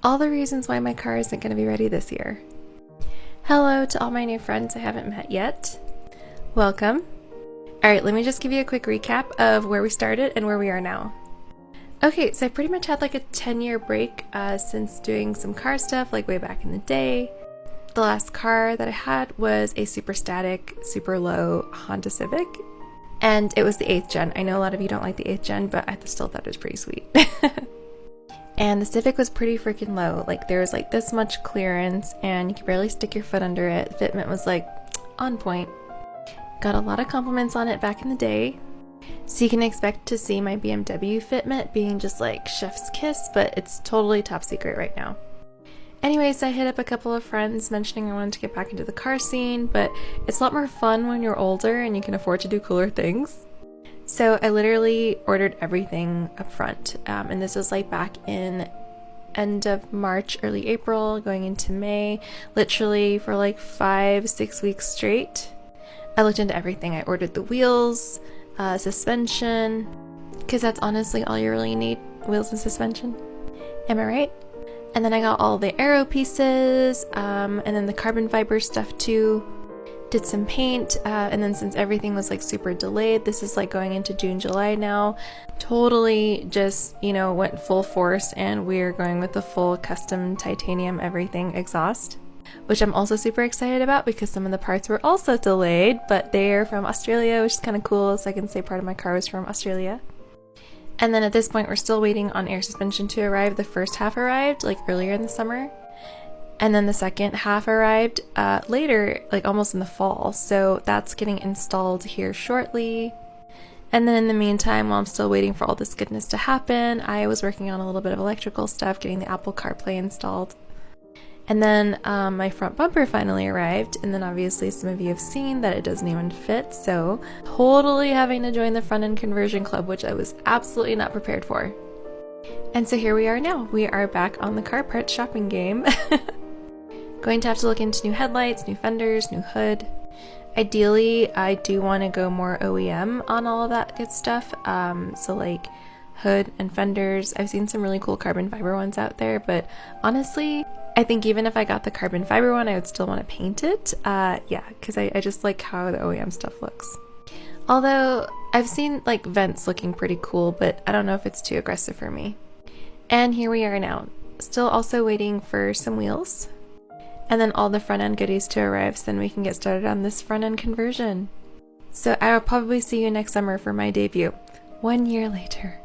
all the reasons why my car isn't going to be ready this year. Hello to all my new friends I haven't met yet. Welcome. Alright, let me just give you a quick recap of where we started and where we are now. Okay, so I pretty much had like a 10-year break since doing some car stuff like way back in the day. The last car that I had was a super static, super low Honda Civic. And it was the 8th gen. I know a lot of you don't like the 8th gen, but I still thought it was pretty sweet. And the Civic was pretty freaking low. Like there was like this much clearance and you could barely stick your foot under it. Fitment was like on point. Got a lot of compliments on it back in the day. So you can expect to see my BMW fitment being just like chef's kiss, but it's totally top secret right now. Anyways, I hit up a couple of friends mentioning I wanted to get back into the car scene, but it's a lot more fun when you're older and you can afford to do cooler things. So I literally ordered everything up front, and this was like back in end of March, early April, going into May, literally for like 5-6 weeks straight. I looked into everything. I ordered the wheels, suspension, because that's honestly all you really need, wheels and suspension. Am I right? And then I got all the aero pieces, and then the carbon fiber stuff too. Did some paint, and then since everything was like super delayed, this is like going into June, July now, totally just, you know, went full force and we're going with the full custom titanium everything exhaust, which I'm also super excited about because some of the parts were also delayed, but they're from Australia, which is kind of cool, so I can say part of my car was from Australia. And then at this point, we're still waiting on air suspension to arrive. The first half arrived like earlier in the summer. And then the second half arrived later, like almost in the fall. So that's getting installed here shortly. And then in the meantime, while I'm still waiting for all this goodness to happen, I was working on a little bit of electrical stuff, getting the Apple CarPlay installed. And then my front bumper finally arrived. And then obviously some of you have seen that it doesn't even fit. So totally having to join the front end conversion club, which I was absolutely not prepared for. And so here we are now. We are back on the car part shopping game. Going to have to look into new headlights, new fenders, new hood. Ideally, I do want to go more OEM on all of that good stuff. So like hood and fenders. I've seen some really cool carbon fiber ones out there, but honestly, I think even if I got the carbon fiber one, I would still want to paint it. Yeah, because I just like how the OEM stuff looks. Although I've seen like vents looking pretty cool, but I don't know if it's too aggressive for me. And here we are now. Still also waiting for some wheels. And then all the front end goodies to arrive so then we can get started on this front end conversion. So I will probably see you next summer for my debut. 1 year later.